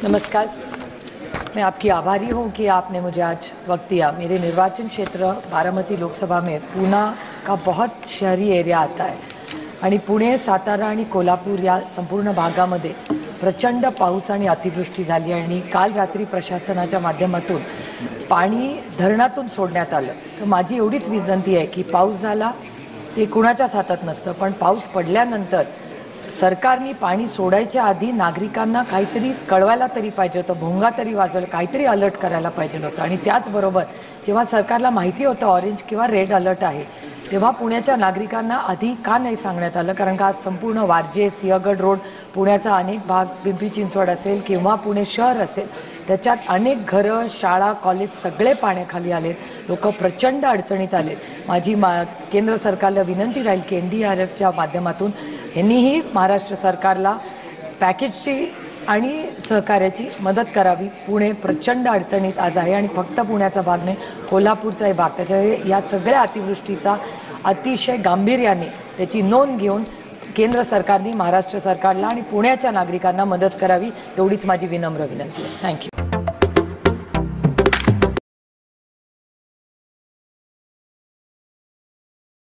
नमस्कार। मैं आपकी आभारी हूं कि आपने मुझे आज वक्त दिया। मेरे निर्वाचन क्षेत्र बारामती लोकसभा में पूना का बहुत शहरी एरिया आता है आणि पुणे, सातारा आणि कोल्हापूर या संपूर्ण भागामध्ये प्रचंड पाऊस आणि अतिवृष्टी झाली आणि काल रात्री प्रशासनाच्या माध्यमातून पाणी धरणातून सोडण्यात आलं। तर माझी एवढीच विनंती आहे की पाऊस झाला ते कुणाच्याच हातात नसतं, पण पाऊस पडल्यानंतर सरकारने पाणी सोडायच्या आधी नागरिकांना काहीतरी कळवायला तरी पाहिजे होतं, भोंगा तरी वाजवला, काहीतरी अलर्ट करायला पाहिजे होतं। आणि त्याचबरोबर जेव्हा सरकारला माहिती होतं ऑरेंज किंवा रेड अलर्ट आहे, तेव्हा पुण्याच्या नागरिकांना आधी का नाही सांगण्यात आलं? कारण का आज संपूर्ण वारजे, सिंहगड रोड, पुण्याचा अनेक भाग, पिंपरी चिंचवड असेल किंवा पुणे शहर असेल, त्याच्यात अनेक घरं, शाळा, कॉलेज सगळे पाण्याखाली आलेत। लोक प्रचंड अडचणीत आले। माझी केंद्र सरकारला विनंती राहील की NDRFच्या माध्यमातून यांनीही महाराष्ट्र सरकारला पॅकेजची आणि सहकार्याची मदत करावी। पुणे प्रचंड अडचणीत आज आहे आणि फक्त पुण्याचा भाग नाही, कोल्हापूरचाही भाग। त्याच्यामुळे या सगळ्या अतिवृष्टीचा अतिशय गांभीर्याने त्याची नोंद घेऊन केंद्र सरकारने महाराष्ट्र सरकारला आणि पुण्याच्या नागरिकांना मदत करावी, एवढीच माझी विनम्र विनंती आहे। थँक्यू।